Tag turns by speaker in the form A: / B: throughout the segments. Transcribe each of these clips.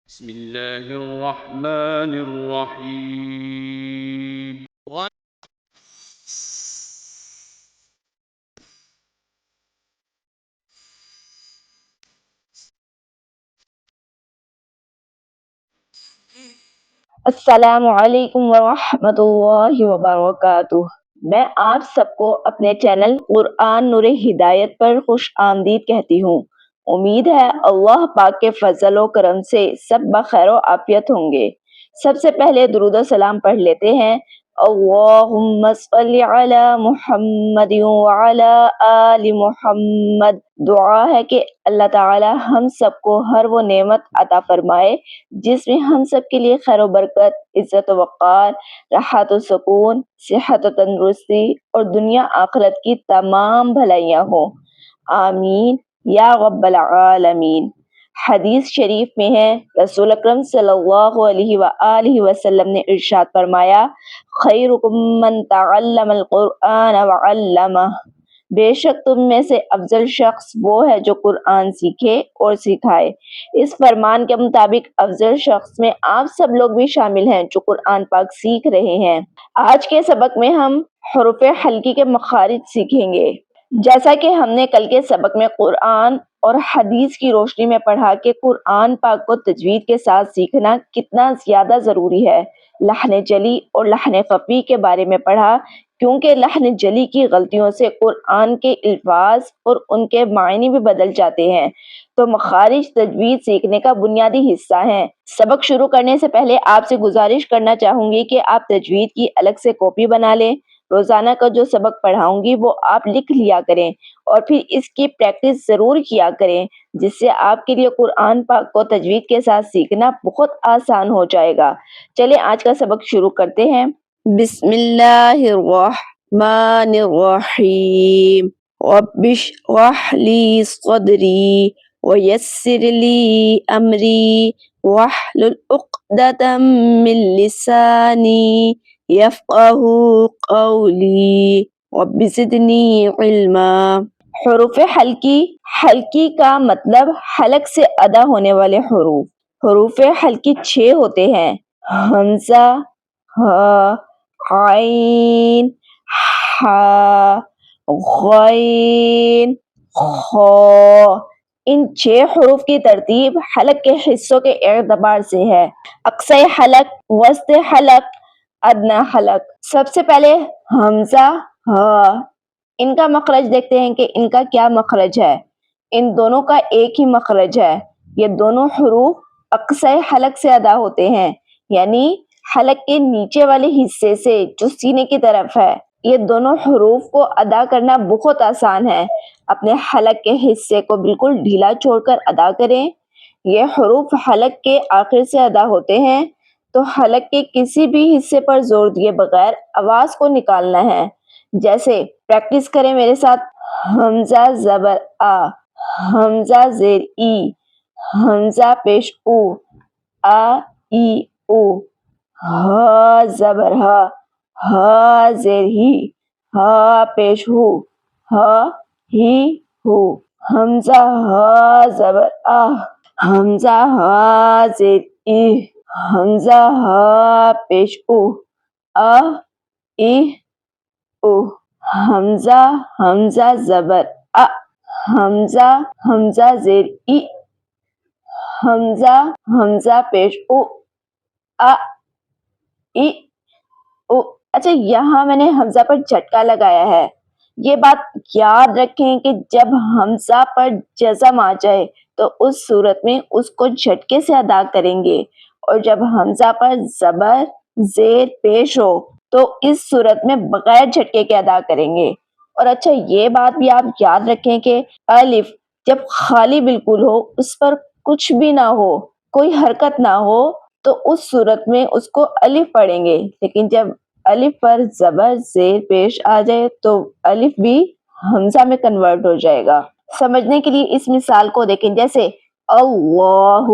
A: بسم الله الرحمن الرحيم
B: السلام علیکم ورحمۃ اللہ وبرکاتہ۔ میں آپ سب کو اپنے چینل قرآن نور ہدایت پر خوش آمدید کہتی ہوں۔ امید ہے اللہ پاک کے فضل و کرم سے سب بخیر و عافیت ہوں گے۔ سب سے پہلے درود و سلام پڑھ لیتے ہیں۔ اللہم صلی علی محمد وعلی آل محمد۔ دعا ہے کہ اللہ تعالی ہم سب کو ہر وہ نعمت عطا فرمائے جس میں ہم سب کے لیے خیر و برکت، عزت و وقار، راحت و سکون، صحت و تندرستی اور دنیا آخرت کی تمام بھلائیاں ہوں۔ آمین یا رب العالمین۔ حدیث شریف میں ہے، رسول اکرم صلی اللہ علیہ وآلہ وسلم نے ارشاد فرمایا، خیرکم من تعلم القرآن وعلمہ۔ بے شک تم میں سے افضل شخص وہ ہے جو قرآن سیکھے اور سکھائے۔ اس فرمان کے مطابق افضل شخص میں آپ سب لوگ بھی شامل ہیں جو قرآن پاک سیکھ رہے ہیں۔ آج کے سبق میں ہم حروف حلقی کے مخارج سیکھیں گے۔ جیسا کہ ہم نے کل کے سبق میں قرآن اور حدیث کی روشنی میں پڑھا کہ قرآن پاک کو تجوید کے ساتھ سیکھنا کتنا زیادہ ضروری ہے، لحن جلی اور لحن خفی کے بارے میں پڑھا، کیونکہ لحن جلی کی غلطیوں سے قرآن کے الفاظ اور ان کے معنی بھی بدل جاتے ہیں، تو مخارج تجوید سیکھنے کا بنیادی حصہ ہیں۔ سبق شروع کرنے سے پہلے آپ سے گزارش کرنا چاہوں گی کہ آپ تجوید کی الگ سے کاپی بنا لیں۔ روزانہ کا جو سبق پڑھاؤں گی وہ آپ لکھ لیا کریں اور پھر اس کی پریکٹس ضرور کیا کریں، جس سے آپ کے لیے قرآن پاک کو تجوید کے ساتھ سیکھنا بہت آسان ہو جائے گا۔ چلیں آج کا سبق شروع کرتے ہیں۔ بسم اللہ الرحمن الرحیم۔ رب اشرح لی صدری ویسر لی امری واحلل عقدۃ من لسانی یفقہوا قولی رب زدنی علما۔ حروف حلقی کا مطلب حلق سے ادا ہونے والے حروف۔ حروف حلقی 6 ہوتے ہیں: حمزہ، ہا، عین، حا، غین، خا۔ ان 6 حروف کی ترتیب حلق کے حصوں کے اعتبار سے ہے: اقصی حلق، وسط حلق، ادنی حلق۔ سب سے پہلے حمزہ، ہا۔ ان کا مخرج دیکھتے ہیں کہ ان کا کیا مخرج ہے۔ ان دونوں کا ایک ہی مخرج ہے۔ یہ دونوں حروف اقصی حلق سے ادا ہوتے ہیں، یعنی حلق کے نیچے والے حصے سے جو سینے کی طرف ہے۔ یہ دونوں حروف کو ادا کرنا بہت آسان ہے۔ اپنے حلق کے حصے کو بالکل ڈھیلا چھوڑ کر ادا کریں۔ یہ حروف حلق کے آخر سے ادا ہوتے ہیں، تو حلق کے کسی بھی حصے پر زور دیے بغیر آواز کو نکالنا ہے۔ جیسے پریکٹس کریں میرے ساتھ: حمزہ زبر آ، حمزہ زیر ای، حمزہ پیش او، آ ای او، ہا زبر ہا، ہا زیر ہی، ہا پیش ہو، ہا ہی ہو۔ حمزہ ہا زبر آ، حمزہ ہا زیر ای، حمزہ ہا پیش او، آ ای او۔ حمزہ زبر ا، حمزہ زیر ای، حمزہ پیش او، آ ای او۔ اچھا، یہاں میں نے حمزہ پر جھٹکا لگایا ہے۔ یہ بات یاد رکھیں کہ جب حمزہ پر جزم آ جائے تو اس صورت میں اس کو جھٹکے سے ادا کریں گے، اور جب حمزہ پر زبر زیر پیش ہو تو اس صورت میں بغیر جھٹکے کے ادا کریں گے۔ اور اچھا، یہ بات بھی آپ یاد رکھیں کہ الف جب خالی بالکل ہو، اس پر کچھ بھی نہ ہو، کوئی حرکت نہ ہو، تو اس صورت میں اس کو الف پڑھیں گے، لیکن جب الف پر زبر زیر پیش آ جائے تو الف بھی حمزہ میں کنورٹ ہو جائے گا۔ سمجھنے کے لیے اس مثال کو دیکھیں، جیسے اللہ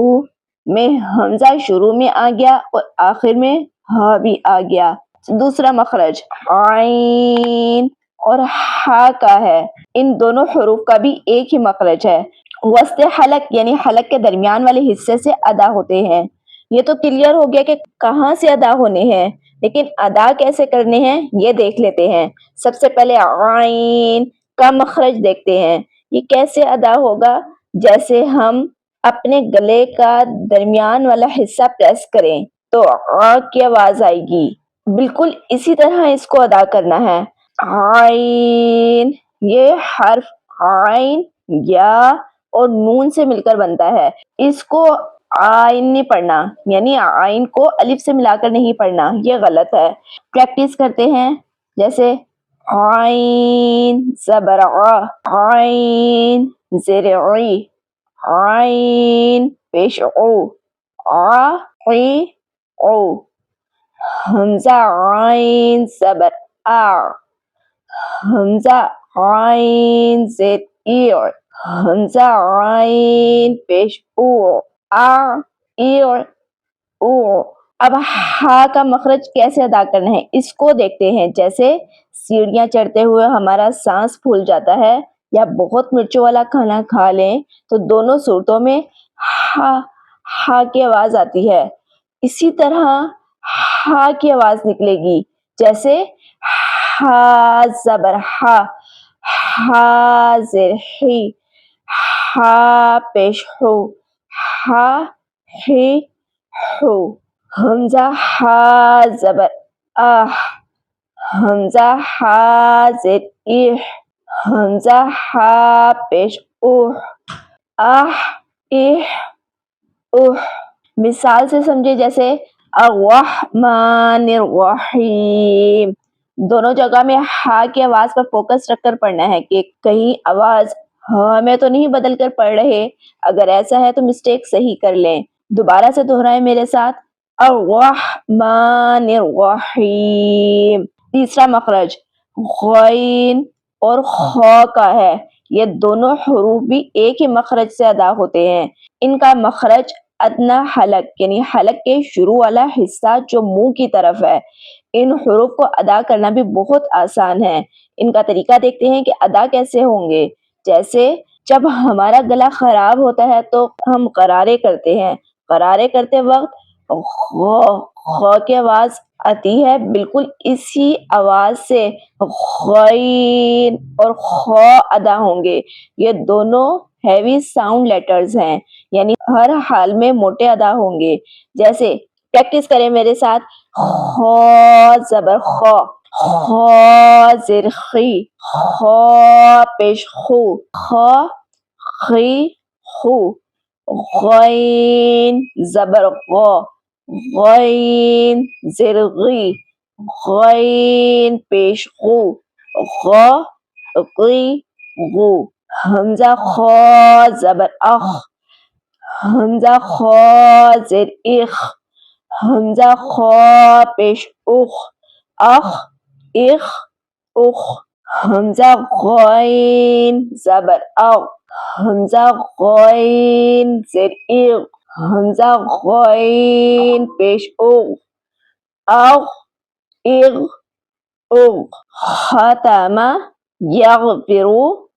B: میں حمزہ شروع میں آ گیا اور آخر میں ہا بھی آ گیا۔ دوسرا مخرج عین اور ہا کا ہے۔ ان دونوں حروف کا بھی ایک ہی مخرج ہے، وسط حلق یعنی حلق کے درمیان والے حصے سے ادا ہوتے ہیں۔ یہ تو کلیئر ہو گیا کہ کہاں سے ادا ہونے ہیں، لیکن ادا کیسے کرنے ہیں یہ دیکھ لیتے ہیں۔ سب سے پہلے عین کا مخرج دیکھتے ہیں، یہ کیسے ادا ہوگا؟ جیسے ہم اپنے گلے کا درمیان والا حصہ پریس کریں تو آ کی آواز آئے گی، بالکل اسی طرح اس کو ادا کرنا ہے۔ عین، یہ حرف عین یا اور نون سے مل کر بنتا ہے، اس کو آئین نہیں پڑھنا، یعنی آئین کو الف سے ملا کر نہیں پڑھنا، یہ غلط ہے۔ پریکٹس کرتے ہیں، جیسے عین زبر ع، عین زیر عی، عین پیش او، عی او، حمزہ عین زبر آ، حمزہ عین زیر ای، حمزہ عین پیش او، ای او۔ اب ہا کا مخرج کیسے ادا کرنا ہے اس کو دیکھتے ہیں۔ جیسے سیڑھیاں چڑھتے ہوئے ہمارا سانس پھول جاتا ہے یا بہت مرچوں والا کھانا کھا لیں تو دونوں صورتوں میں ہا کی آواز آتی ہے، اسی طرح ہا کی آواز نکلے گی، جیسے ہا زبر ہا، ہا زیر ہی، ہا پیش ہو، ہا ہی ہو، حمزہ ہا زبر آہ، حمزہ ہا زیر ایح، حمزہ ہا پیش اوہ، آہ ایح اوہ۔ مثال سے سمجھے، جیسے الرحمن الرحیم، دونوں جگہ میں ہا کی آواز پر فوکس رکھ کر پڑھنا ہے کہ کہیں آواز ہاں میں تو نہیں بدل کر پڑھ رہے، اگر ایسا ہے تو مسٹیک صحیح کر لیں۔ دوبارہ سے دہرائیں میرے ساتھ، الرحمن الرحیم۔ تیسرا مخرج غین اور خا کا ہے، یہ دونوں حروف بھی ایک ہی مخرج سے ادا ہوتے ہیں۔ ان کا مخرج ادنیٰ حلق یعنی حلق کے شروع والا حصہ جو منہ کی طرف ہے۔ ان حروف کو ادا کرنا بھی بہت آسان ہے۔ ان کا طریقہ دیکھتے ہیں کہ ادا کیسے ہوں گے۔ جیسے جب ہمارا گلا خراب ہوتا ہے تو ہم قرارے کرتے ہیں، قرارے کرتے وقت خا کی آواز آتی ہے، بالکل اسی آواز سے غین اور خا ادا ہوں گے۔ یہ دونوں ہیوی ساؤنڈ لیٹرز ہیں، یعنی ہر حال میں موٹے ادا ہوں گے۔ جیسے پریکٹس کریں میرے ساتھ، خا زبر خا، خا زیر خی، خا پیش خو، خا خی خو، غین زبر غا، غین زیر غی، غین پیش غو، غا غی غو، حمزہ خا زبر اخ، حمزہ خا زیر اخ، حمزہ خا پیش اخ، اخ اخ اخ، حمزہ غین زبر اغ، حمزہ غین زیر اغ، حمزہ غین پیش اغ، اغ اغ اغ، ختم یغفر۔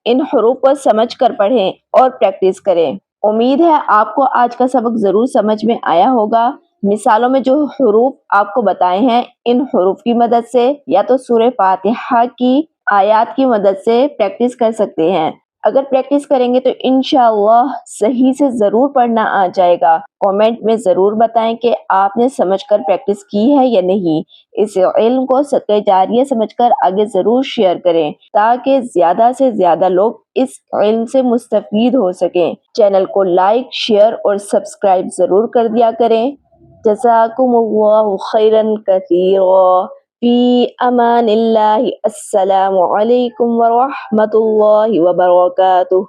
B: ان حروف کو سمجھ کر پڑھیں اور پریکٹس کریں۔ امید ہے آپ کو آج کا سبق ضرور سمجھ میں آیا ہوگا۔ مثالوں میں جو حروف آپ کو بتائے ہیں، ان حروف کی مدد سے یا تو سورہ فاتحہ کی آیات کی مدد سے پریکٹس کر سکتے ہیں۔ اگر پریکٹس کریں گے تو انشاءاللہ صحیح سے ضرور پڑھنا آ جائے گا۔ کومنٹ میں ضرور بتائیں کہ آپ نے سمجھ کر پریکٹس کی ہے یا نہیں۔ اس علم کو صدقہ جاریہ سمجھ کر آگے ضرور شیئر کریں تاکہ زیادہ سے زیادہ لوگ اس علم سے مستفید ہو سکیں۔ چینل کو لائک، شیئر اور سبسکرائب ضرور کر دیا کریں۔ جزاکم اللہ خیرا کثیرا، فی امان اللہ، السلام علیکم ورحمۃ اللہ وبرکاتہ۔